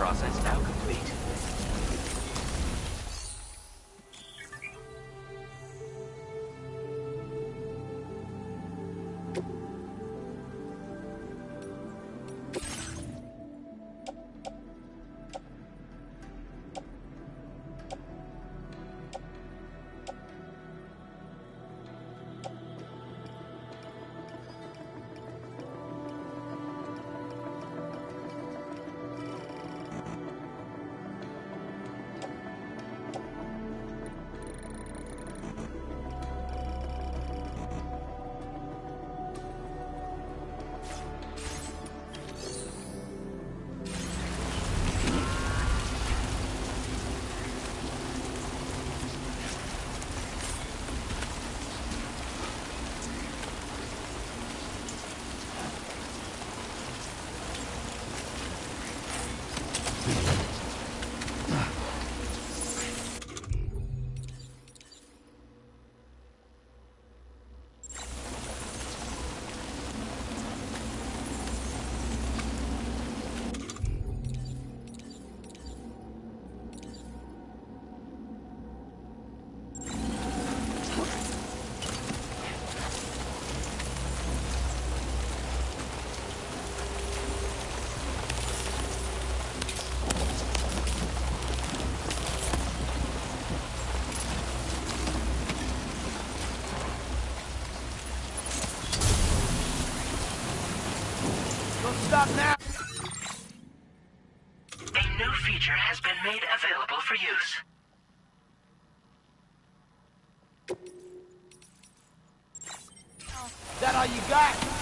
process now complete. Stop now! A new feature has been made available for use. Is that all you got?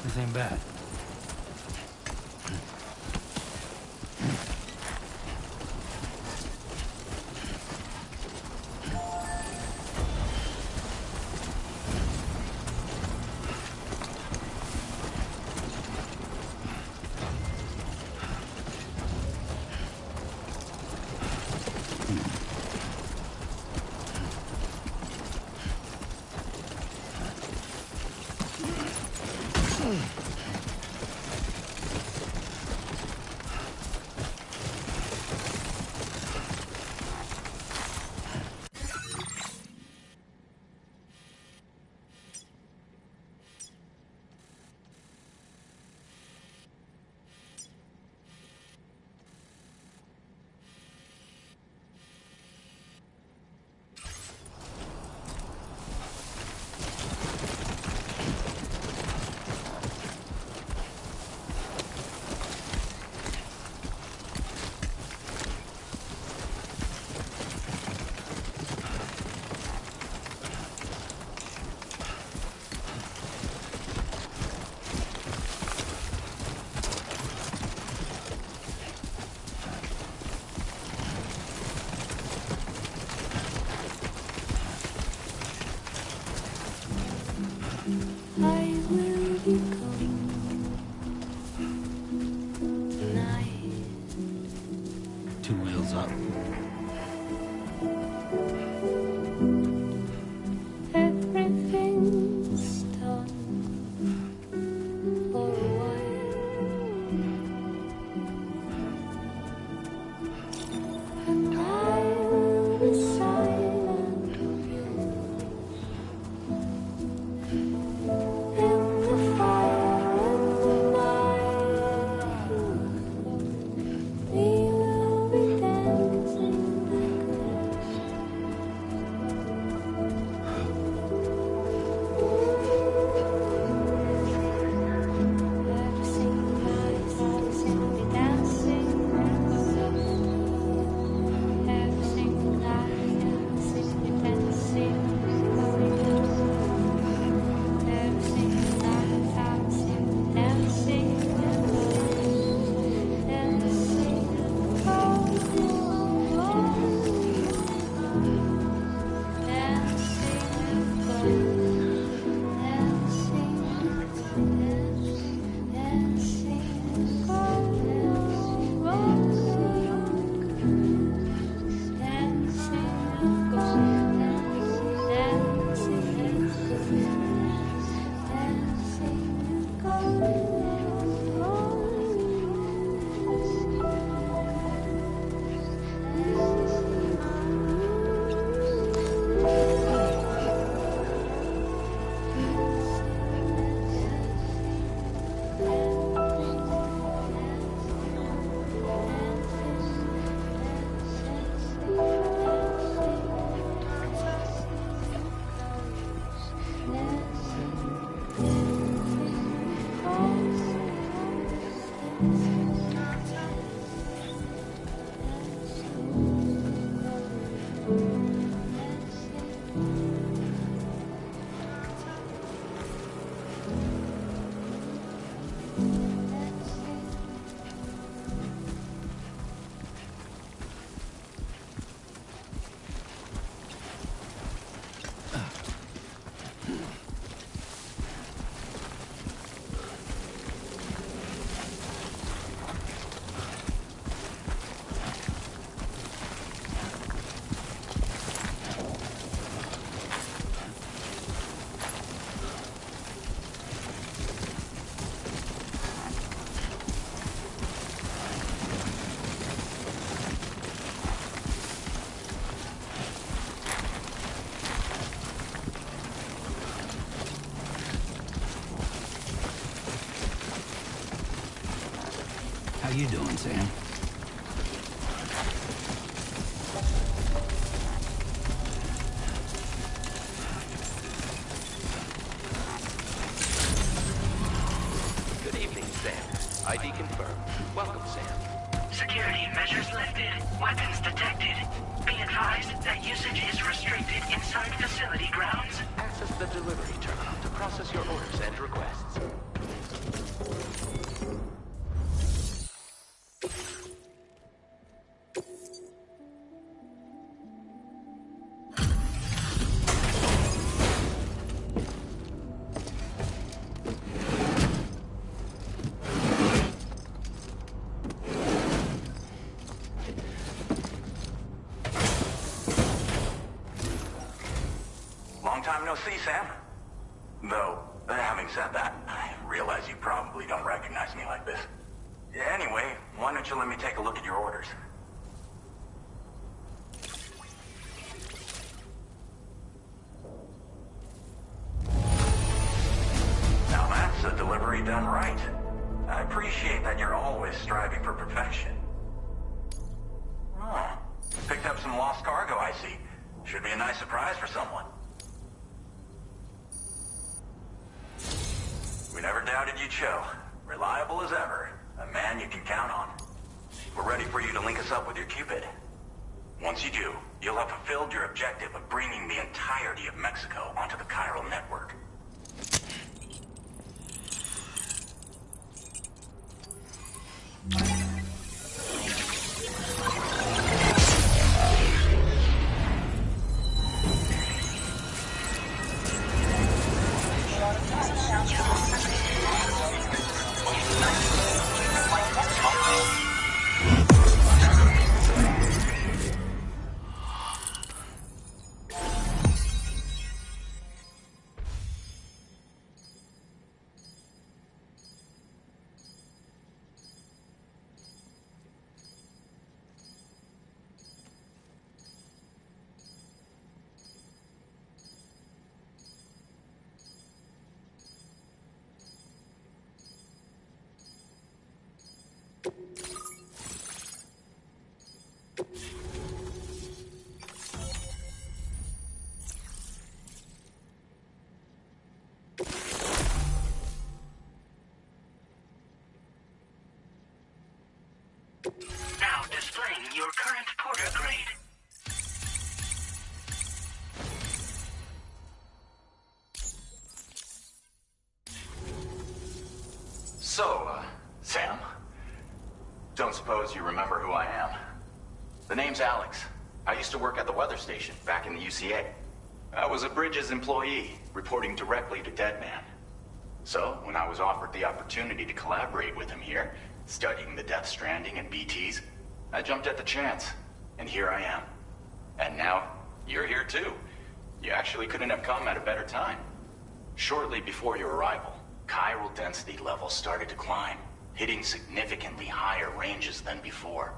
This ain't bad. you doing, Sam? Good evening, Sam. ID confirmed. Welcome, Sam. Security measures lifted. Weapons detected. Be advised that usage is restricted inside facility grounds. Access the delivery terminal to process your orders and requests. Long time no see, Sam. Though, having said that, I realize you probably don't recognize me like this. Anyway, why don't you let me take a look at your orders? Now that's a delivery done right. I appreciate that you're always striving for perfection. Oh, picked up some lost cargo, I see. Should be a nice surprise for someone. We never doubted you'd show. Reliable as ever. A man you can count on. We're ready for you to link us up with your Cupid. Once you do, you'll have fulfilled your objective of bringing the entirety of Mexico onto the chiral network. Now displaying your current porter grade. So, Sam, don't suppose you remember who I am? The name's Alex. I used to work at the weather station back in the UCA. I was a Bridges employee, reporting directly to Deadman. So, when I was offered the opportunity to collaborate with him here, studying the Death Stranding and BTs, I jumped at the chance, and here I am. And now, you're here too. You actually couldn't have come at a better time. Shortly before your arrival, chiral density levels started to climb, hitting significantly higher ranges than before.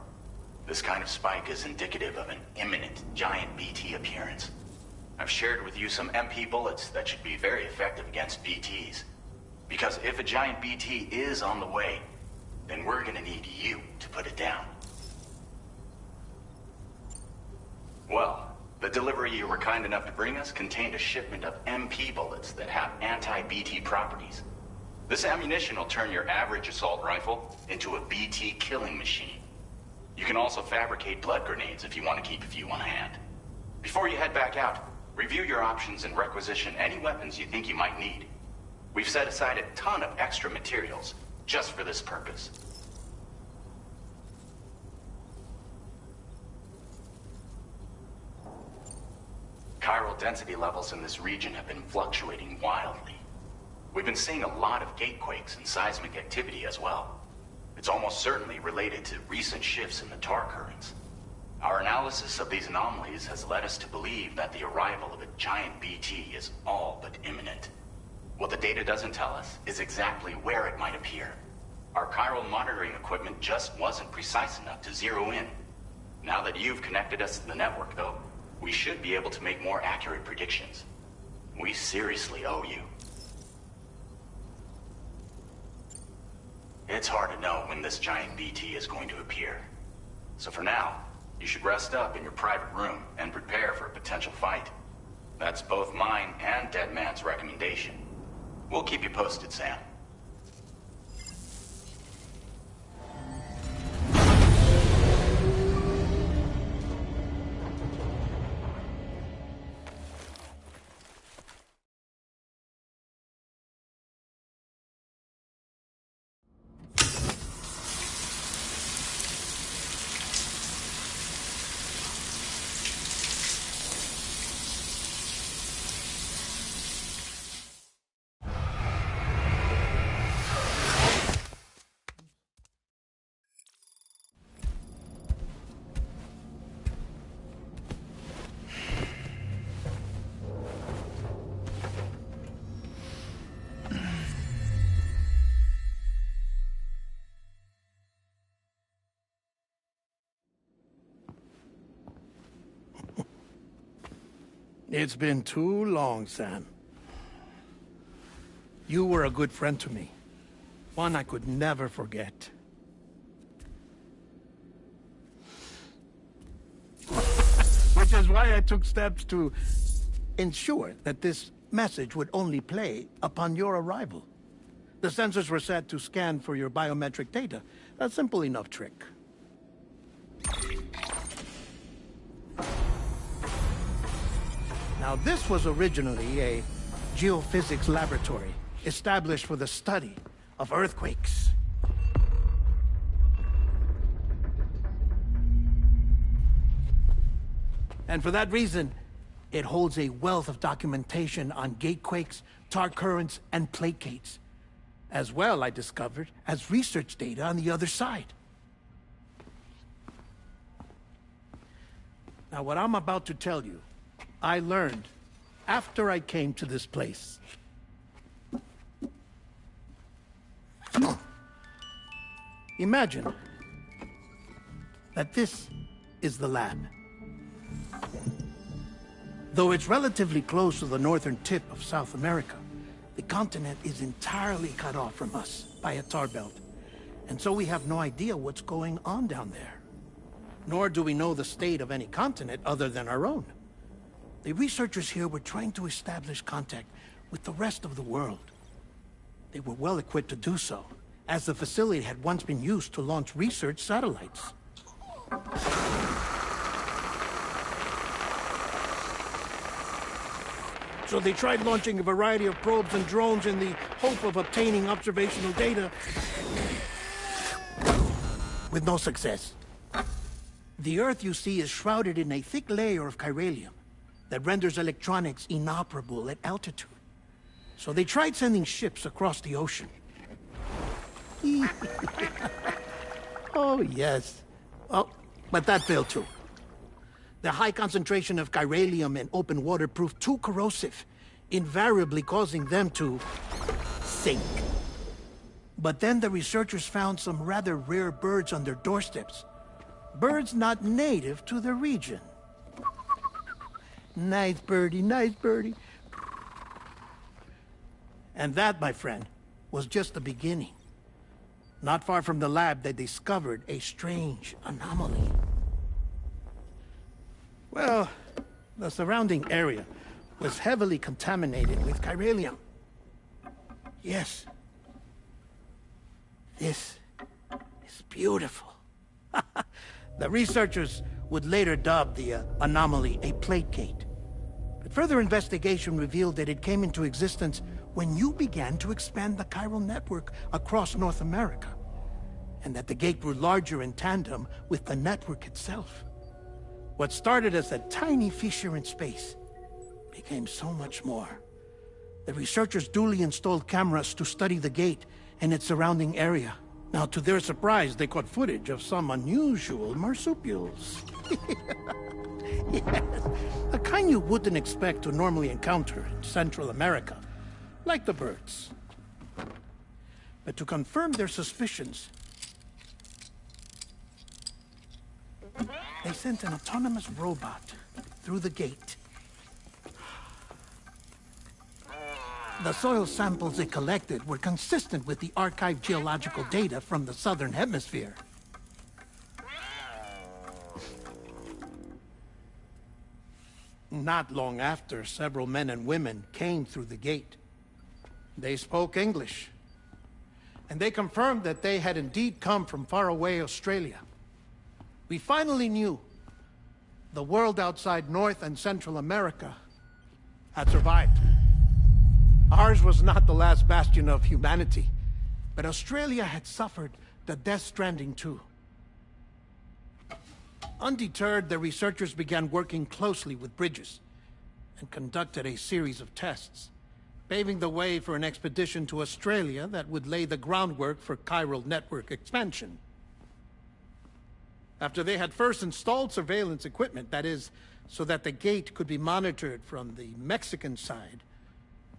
This kind of spike is indicative of an imminent giant BT appearance. I've shared with you some MP bullets that should be very effective against BTs. Because if a giant BT is on the way, then we're gonna need you to put it down. Well, the delivery you were kind enough to bring us contained a shipment of MP bullets that have anti-BT properties. This ammunition will turn your average assault rifle into a BT killing machine. You can also fabricate blood grenades if you want to keep a few on hand. Before you head back out, review your options and requisition any weapons you think you might need. We've set aside a ton of extra materials just for this purpose. Chiral density levels in this region have been fluctuating wildly. We've been seeing a lot of gatequakes and seismic activity as well. It's almost certainly related to recent shifts in the tar currents. Our analysis of these anomalies has led us to believe that the arrival of a giant BT is all but imminent. What the data doesn't tell us is exactly where it might appear. Our chiral monitoring equipment just wasn't precise enough to zero in. Now that you've connected us to the network, though, we should be able to make more accurate predictions. We seriously owe you. It's hard to know when this giant BT is going to appear. So for now, you should rest up in your private room and prepare for a potential fight. That's both mine and Deadman's recommendation. We'll keep you posted, Sam. It's been too long, Sam. You were a good friend to me. One I could never forget. Which is why I took steps to ensure that this message would only play upon your arrival. The sensors were set to scan for your biometric data. A simple enough trick. Now, this was originally a geophysics laboratory established for the study of earthquakes. And for that reason, it holds a wealth of documentation on gatequakes, tar currents, and plate gates. As well, I discovered, as research data on the other side. Now, what I'm about to tell you, I learned after I came to this place. Imagine that this is the lab. Though it's relatively close to the northern tip of South America, the continent is entirely cut off from us by a tar belt. And so we have no idea what's going on down there. Nor do we know the state of any continent other than our own. The researchers here were trying to establish contact with the rest of the world. They were well equipped to do so, as the facility had once been used to launch research satellites. So they tried launching a variety of probes and drones in the hope of obtaining observational data, with no success. The Earth, you see, is shrouded in a thick layer of chiralium that renders electronics inoperable at altitude. So they tried sending ships across the ocean. Oh, yes. Oh, but that failed too. The high concentration of chiralium in open water proved too corrosive, invariably causing them to sink. But then the researchers found some rather rare birds on their doorsteps. Birds not native to the region. Nice birdie, nice birdie. And that, my friend, was just the beginning. Not far from the lab, they discovered a strange anomaly. Well, the surrounding area was heavily contaminated with chiralium. Yes. This is beautiful. The researchers would later dub the anomaly a plate gate. But further investigation revealed that it came into existence when you began to expand the chiral network across North America, and that the gate grew larger in tandem with the network itself. What started as a tiny fissure in space became so much more. The researchers duly installed cameras to study the gate and its surrounding area. Now, to their surprise, they caught footage of some unusual marsupials. Yes, a kind you wouldn't expect to normally encounter in Central America, like the birds. But to confirm their suspicions, they sent an autonomous robot through the gate. The soil samples it collected were consistent with the archived geological data from the southern hemisphere. Not long after, several men and women came through the gate. They spoke English, and they confirmed that they had indeed come from faraway Australia. We finally knew the world outside North and Central America had survived. Ours was not the last bastion of humanity, but Australia had suffered the Death Stranding too. Undeterred, the researchers began working closely with Bridges and conducted a series of tests, paving the way for an expedition to Australia that would lay the groundwork for chiral network expansion. After they had first installed surveillance equipment, that is, so that the gate could be monitored from the Mexican side,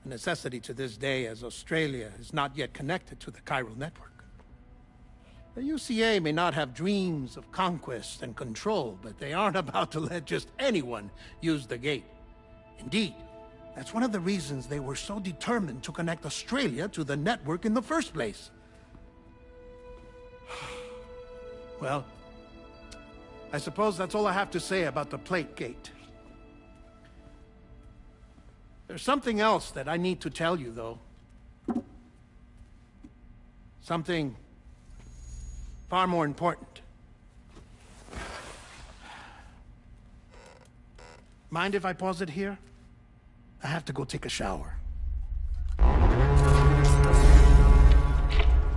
a necessity to this day as Australia is not yet connected to the chiral network. The UCA may not have dreams of conquest and control, but they aren't about to let just anyone use the gate. Indeed, that's one of the reasons they were so determined to connect Australia to the network in the first place. Well, I suppose that's all I have to say about the Plate Gate. There's something else that I need to tell you, though. Something far more important. Mind if I pause it here? I have to go take a shower.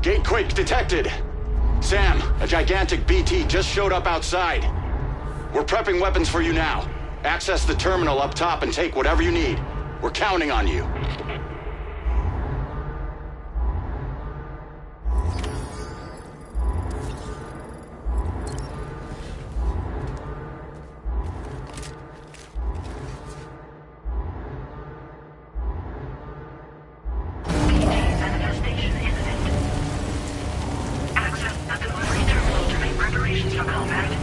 Gate quake detected. Sam, a gigantic BT just showed up outside. We're prepping weapons for you now. Access the terminal up top and take whatever you need. We're counting on you. Manifestation imminent. Access the delivery terminal to make preparations for combat.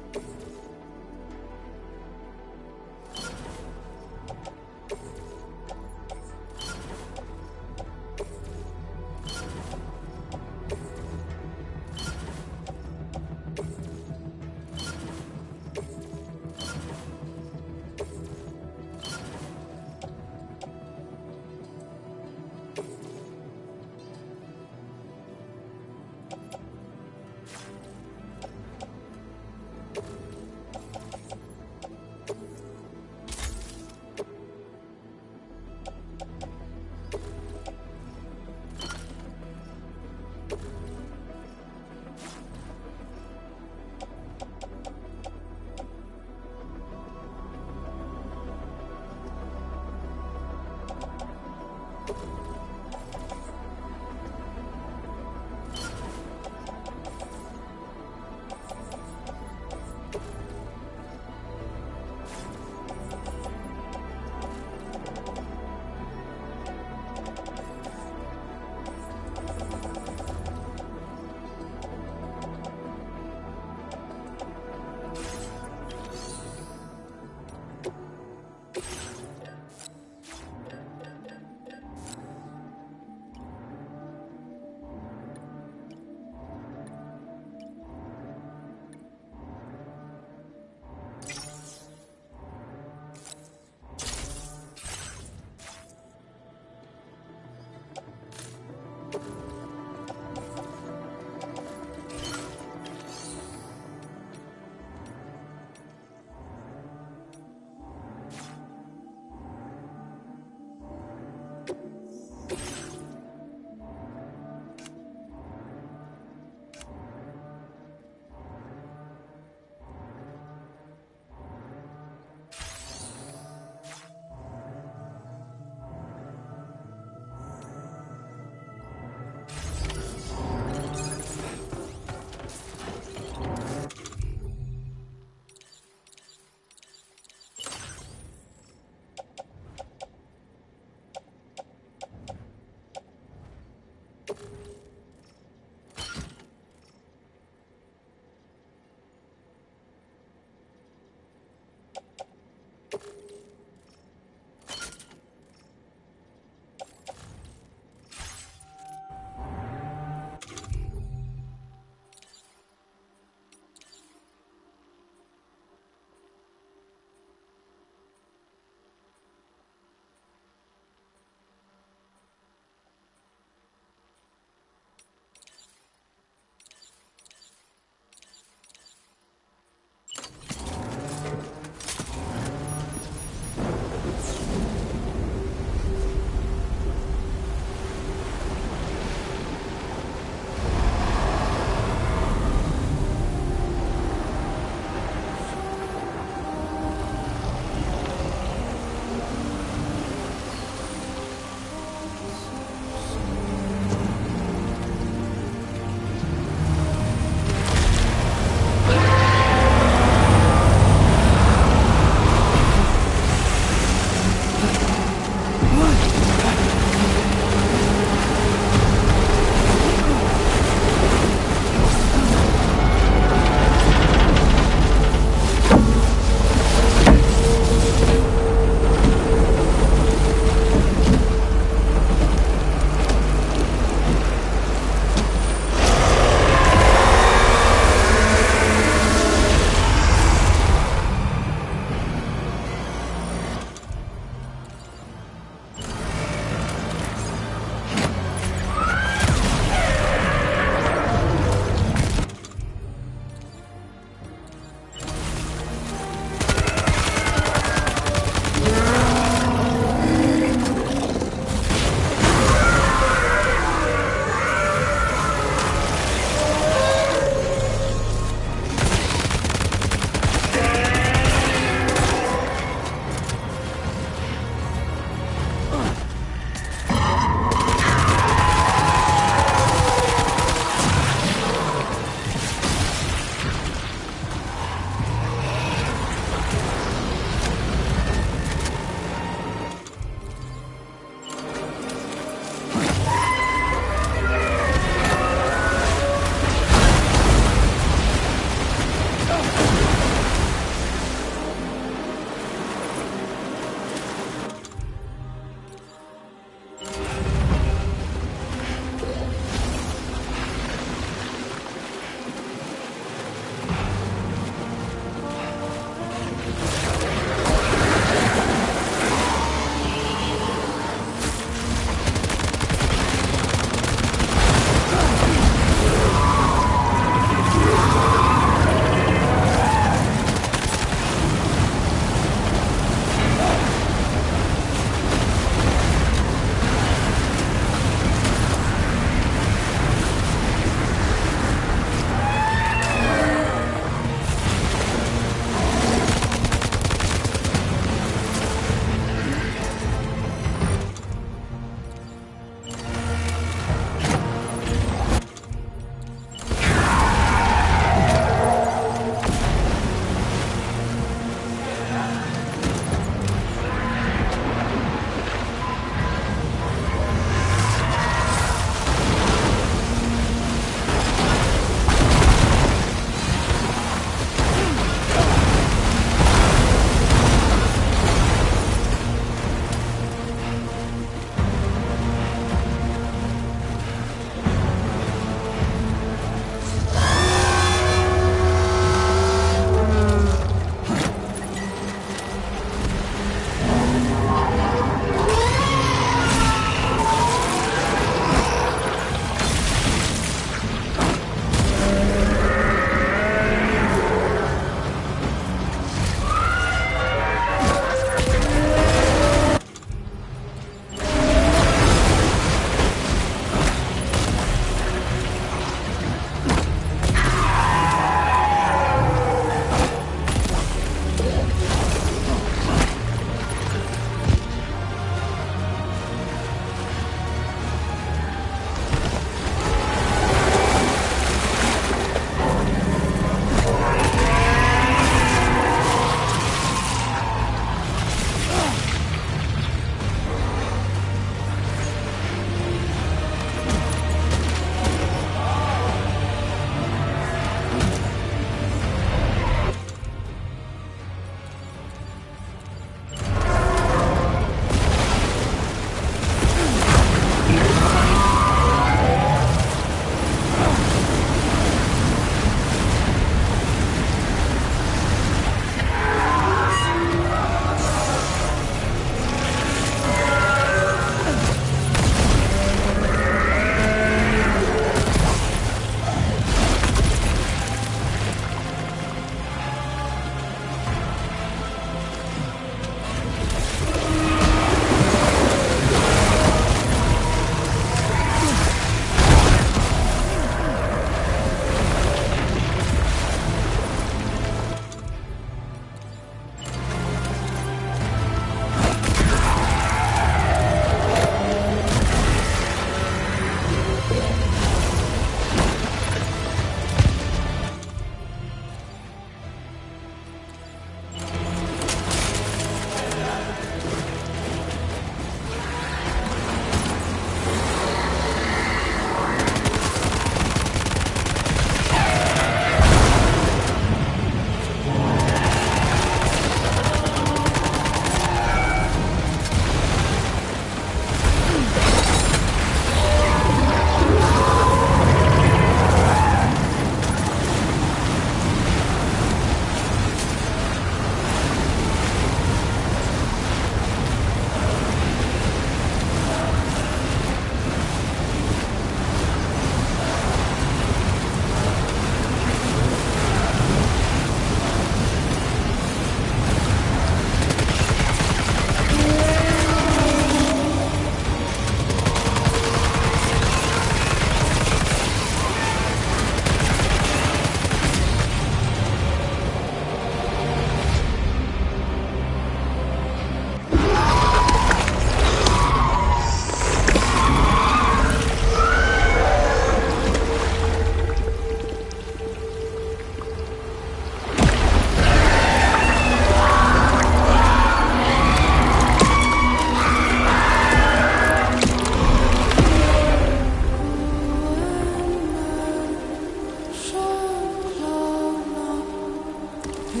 Now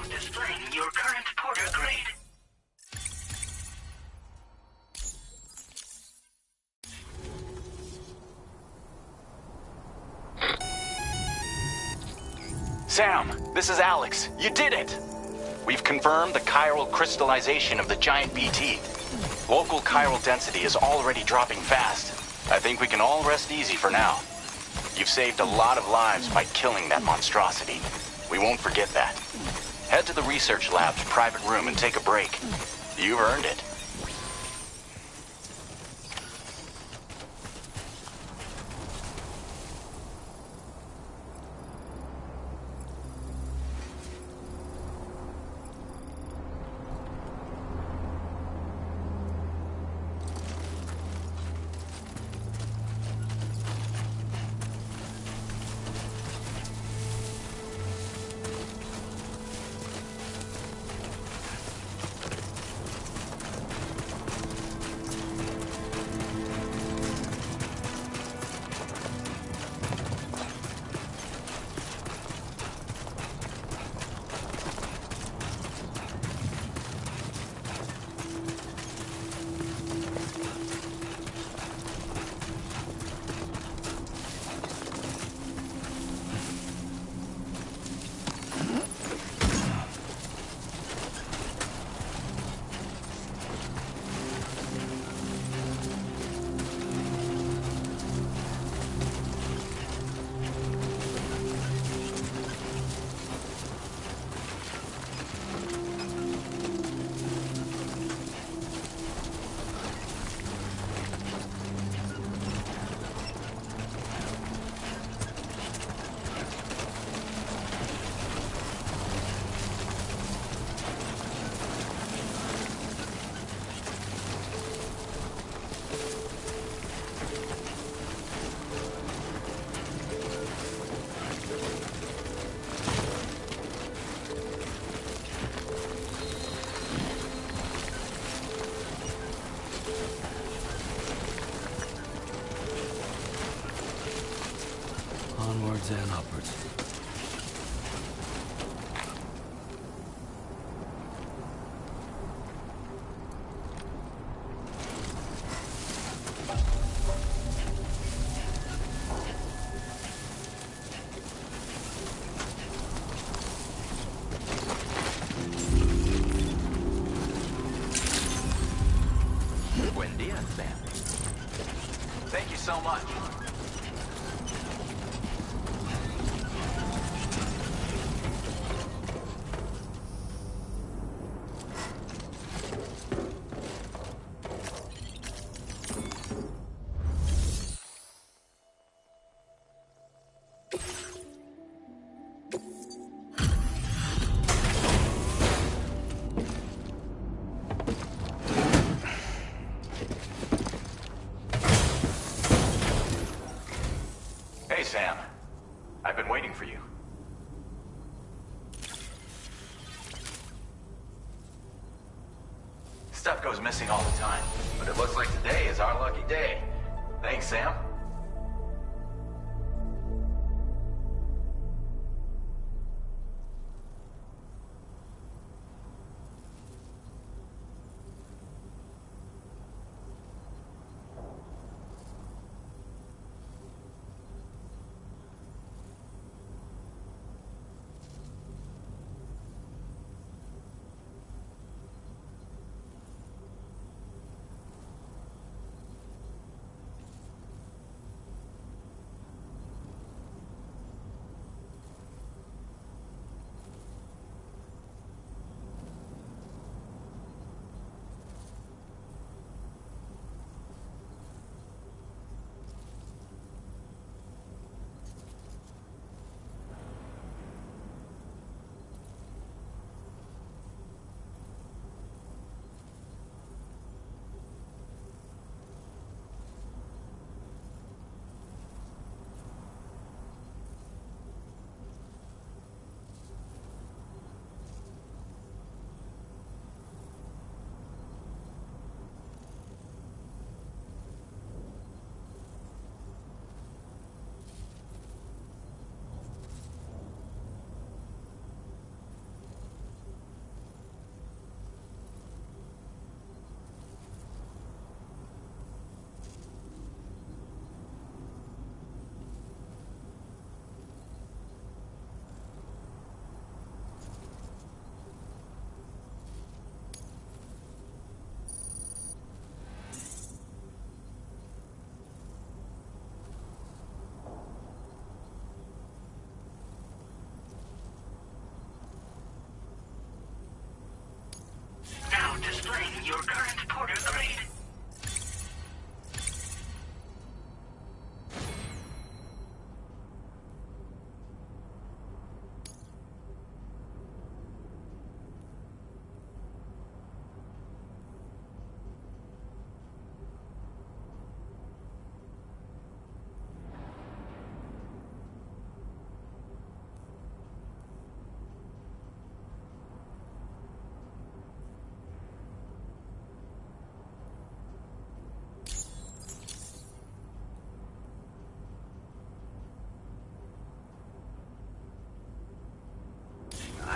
displaying your current porter grade. Sam, this is Alex. You did it! We've confirmed the chiral crystallization of the giant BT. Local chiral density is already dropping fast. I think we can all rest easy for now. You've saved a lot of lives by killing that monstrosity. We won't forget that. Head to the research lab's private room and take a break. You've earned it. Onwards and upwards. Buen dia, Sam. Thank you so much. Hey, Sam. I've been waiting for you. Stuff goes missing all the time, but it looks like today is our lucky day. Thanks, Sam.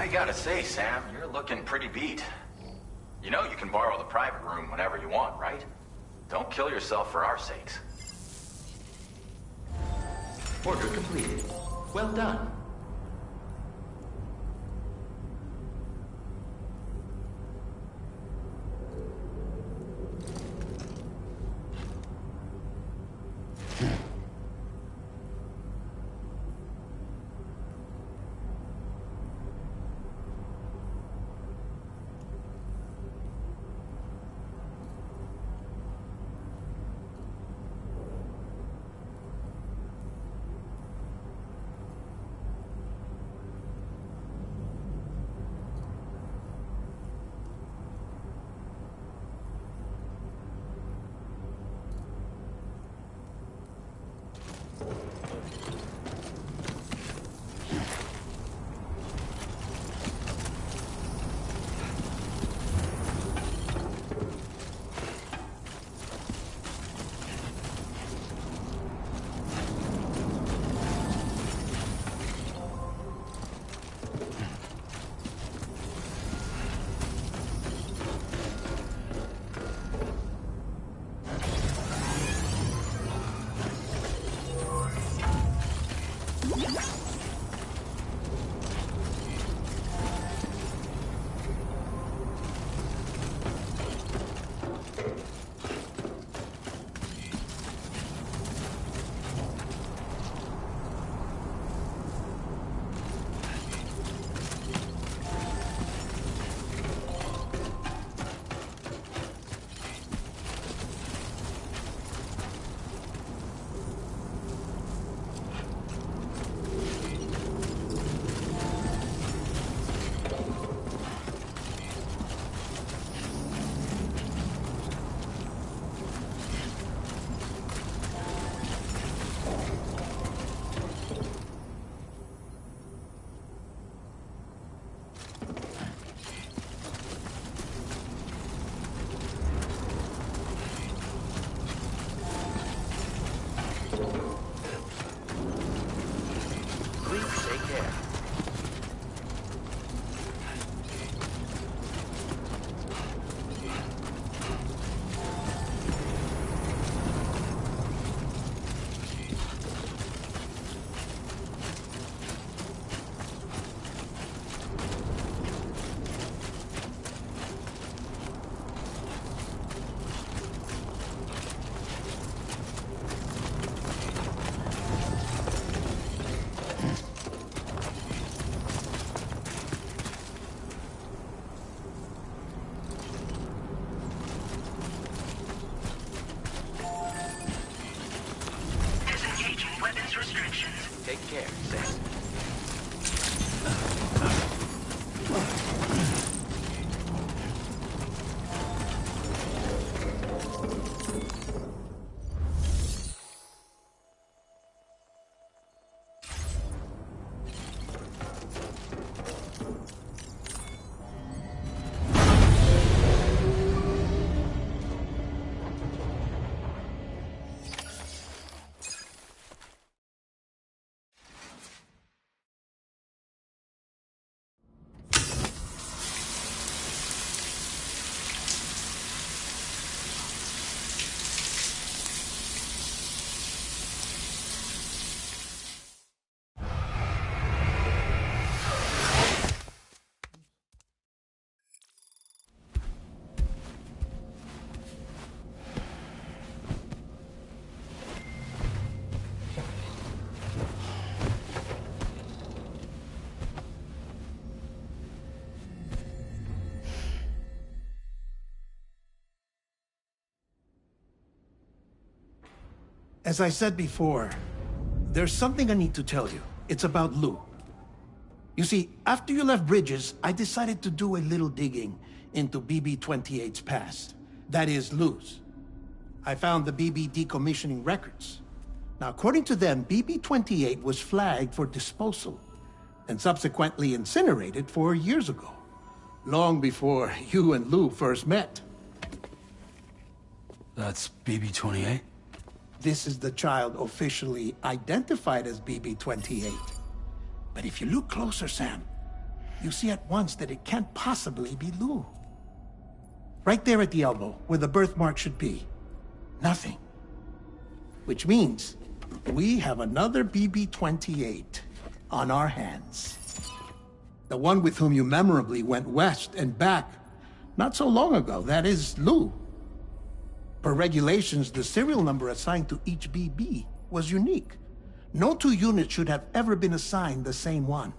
I gotta say, Sam, you're looking pretty beat. You know you can borrow the private room whenever you want, right? Don't kill yourself for our sakes. Order completed. Well done. Please take care. Disengaging weapons restrictions. Take care, Sam. As I said before, there's something I need to tell you. It's about Lou. You see, after you left Bridges, I decided to do a little digging into BB-28's past. That is, Lou's. I found the BB decommissioning records. Now, according to them, BB-28 was flagged for disposal and subsequently incinerated 4 years ago, long before you and Lou first met. That's BB-28? This is the child officially identified as BB-28. But if you look closer, Sam, you see at once that it can't possibly be Lou. Right there at the elbow, where the birthmark should be. Nothing. Which means we have another BB-28 on our hands. The one with whom you memorably went west and back not so long ago, that is Lou. Per regulations, the serial number assigned to each BB was unique. No two units should have ever been assigned the same one.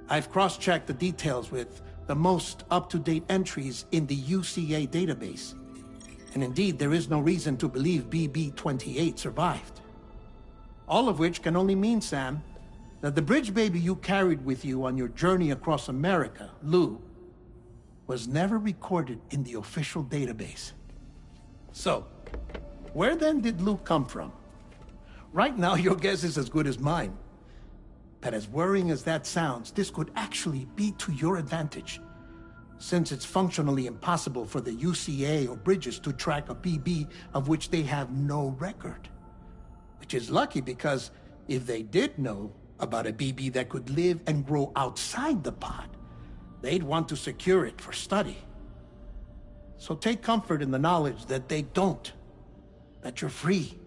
I've cross-checked the details with the most up-to-date entries in the UCA database. And indeed, there is no reason to believe BB-28 survived. All of which can only mean, Sam, that the bridge baby you carried with you on your journey across America, Lou, was never recorded in the official database. So, where then did Lou come from? Right now, your guess is as good as mine. But as worrying as that sounds, this could actually be to your advantage, since it's functionally impossible for the UCA or Bridges to track a BB of which they have no record. Which is lucky because if they did know about a BB that could live and grow outside the pod, they'd want to secure it for study. So take comfort in the knowledge that they don't, that you're free,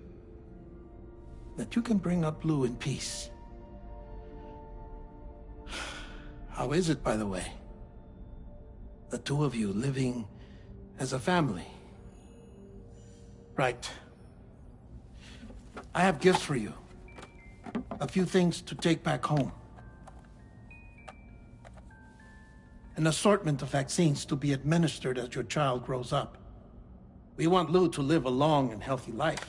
that you can bring up Lou in peace. How is it, by the way? The two of you living as a family. Right. I have gifts for you. A few things to take back home. An assortment of vaccines to be administered as your child grows up. We want Lou to live a long and healthy life.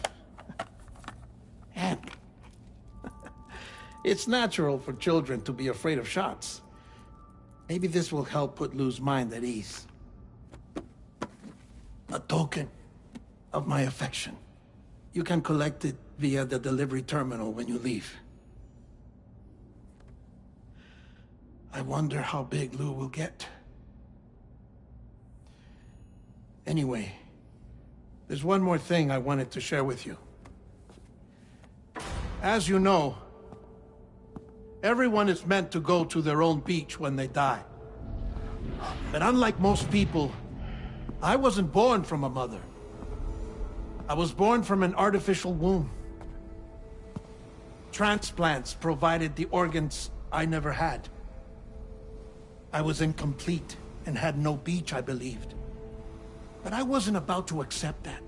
And it's natural for children to be afraid of shots. Maybe this will help put Lou's mind at ease. A token of my affection. You can collect it via the delivery terminal when you leave. I wonder how big Lou will get. Anyway, there's one more thing I wanted to share with you. As you know, everyone is meant to go to their own beach when they die. But unlike most people, I wasn't born from a mother. I was born from an artificial womb. Transplants provided the organs I never had. I was incomplete and had no beach, I believed. But I wasn't about to accept that.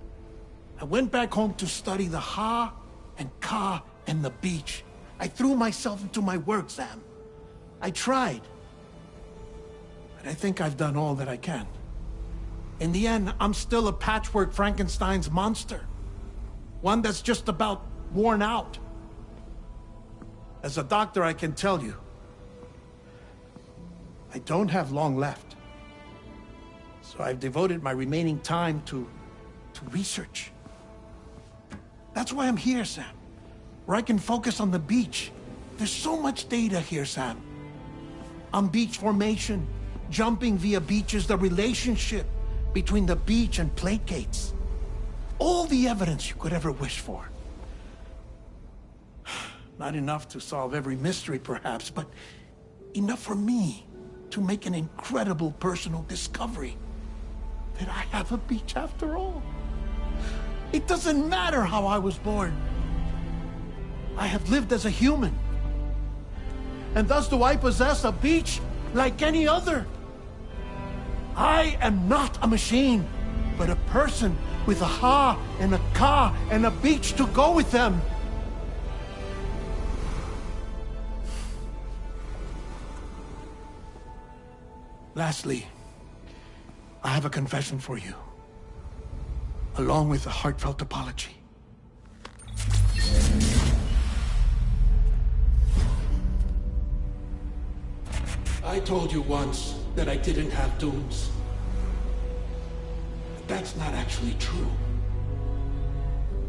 I went back home to study the Ha and Ka and the beach. I threw myself into my work, Sam. I tried. But I think I've done all that I can. In the end, I'm still a patchwork Frankenstein's monster. One that's just about worn out. As a doctor, I can tell you, I don't have long left. So I've devoted my remaining time to research. That's why I'm here, Sam. Where I can focus on the beach. There's so much data here, Sam. On beach formation, jumping via beaches, the relationship between the beach and plate gates. All the evidence you could ever wish for. Not enough to solve every mystery, perhaps, but enough for me to make an incredible personal discovery. That I have a beach after all. It doesn't matter how I was born. I have lived as a human. And thus do I possess a beach like any other. I am not a machine, but a person with a Ha and a Ka and a beach to go with them. Lastly, I have a confession for you, along with a heartfelt apology. I told you once that I didn't have dooms. But that's not actually true.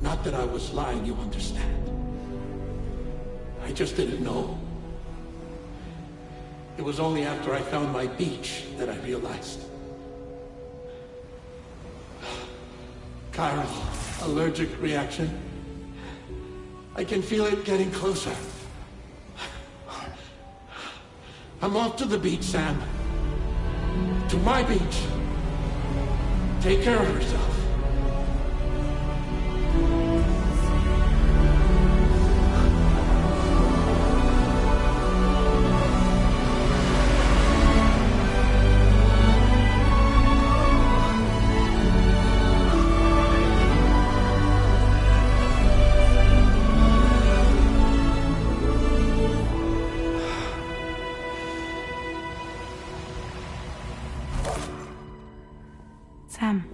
Not that I was lying, you understand. I just didn't know. It was only after I found my beach that I realized. Chiral allergic reaction. I can feel it getting closer. I'm off to the beach, Sam. To my beach. Take care of yourself. Sam.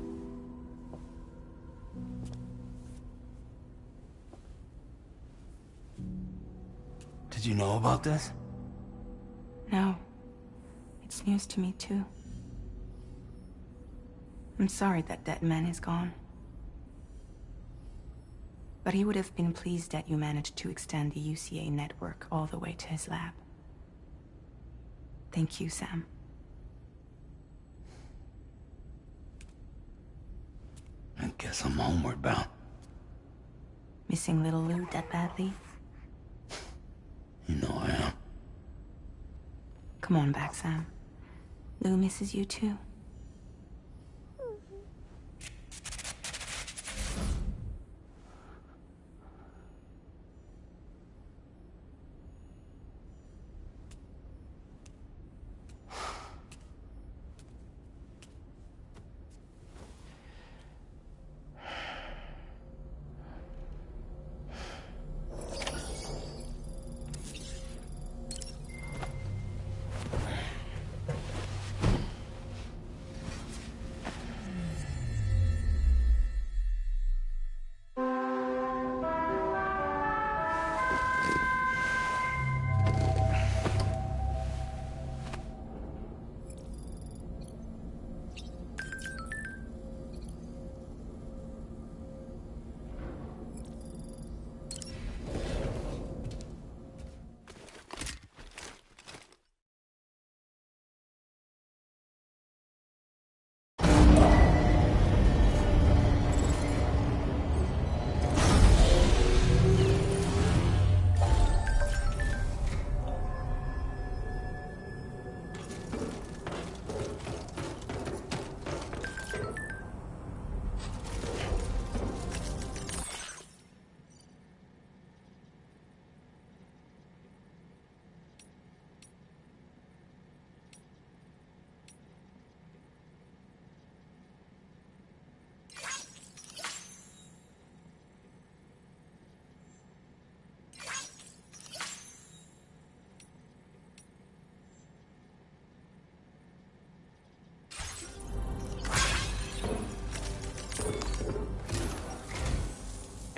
Did you know about this? No. It's news to me, too. I'm sorry that that man is gone. But he would have been pleased that you managed to extend the UCA network all the way to his lab. Thank you, Sam. I guess I'm homeward bound. Missing little Lou that badly? You know I am. Come on back, Sam. Lou misses you too.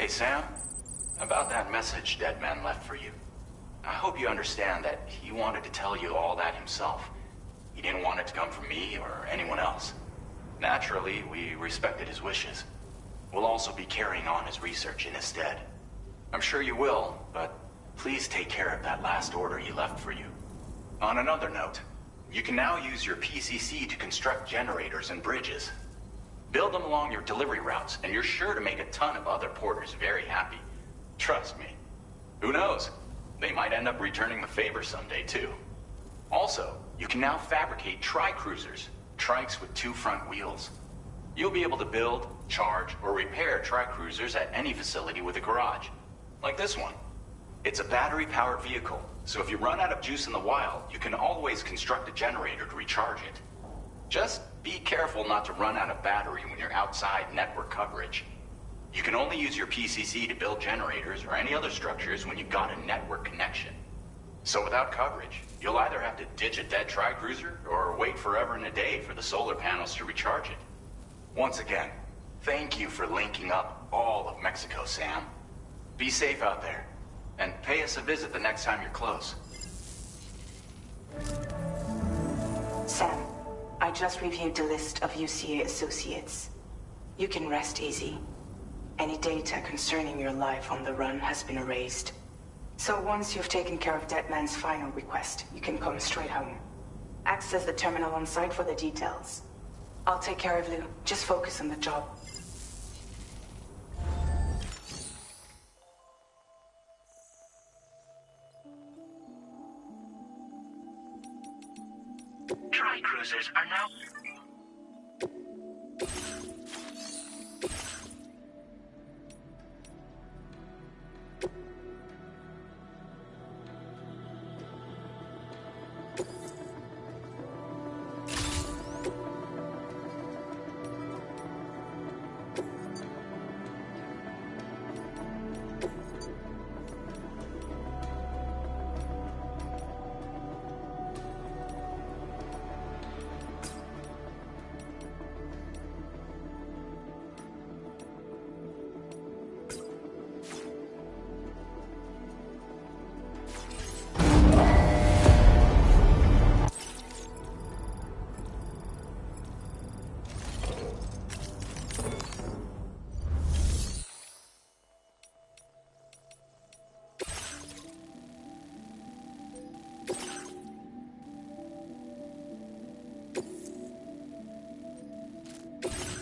Hey, Sam. About that message Deadman left for you. I hope you understand that he wanted to tell you all that himself. He didn't want it to come from me or anyone else. Naturally, we respected his wishes. We'll also be carrying on his research in his stead. I'm sure you will, but please take care of that last order he left for you. On another note, you can now use your PCC to construct generators and bridges. Build them along your delivery routes, and you're sure to make a ton of other porters very happy. Trust me. Who knows? They might end up returning the favor someday, too. Also, you can now fabricate tri-cruisers, trikes with 2 front wheels. You'll be able to build, charge, or repair tri-cruisers at any facility with a garage. Like this one. It's a battery-powered vehicle, so if you run out of juice in the wild, you can always construct a generator to recharge it. Just be careful not to run out of battery when you're outside network coverage. You can only use your PCC to build generators or any other structures when you've got a network connection. So without coverage, you'll either have to ditch a dead tri-cruiser or wait forever and a day for the solar panels to recharge it. Once again, thank you for linking up all of Mexico, Sam. Be safe out there, and pay us a visit the next time you're close. Sam, I just reviewed the list of UCA associates. You can rest easy. Any data concerning your life on the run has been erased. So once you've taken care of Deadman's final request, you can come straight home. Access the terminal on site for the details. I'll take care of Lou. Just focus on the job. Spy cruisers are now...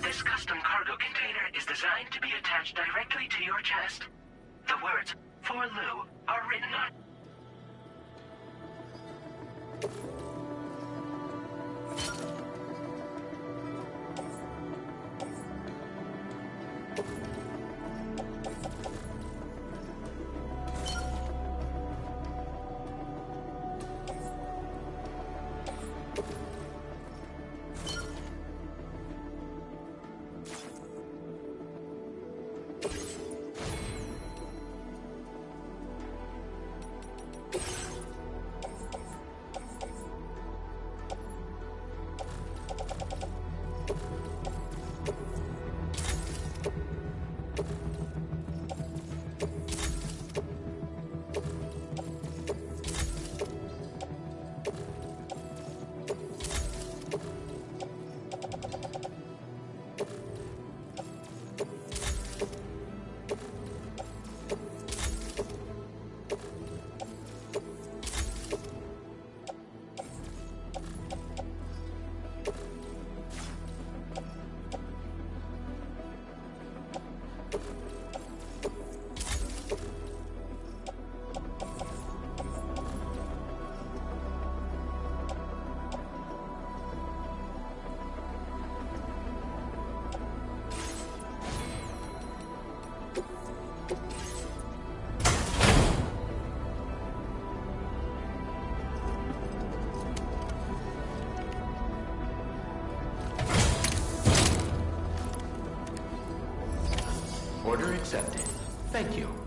This custom cargo container is designed to be attached directly to your chest. The words, "For Lou," are written on... Order accepted. Thank you.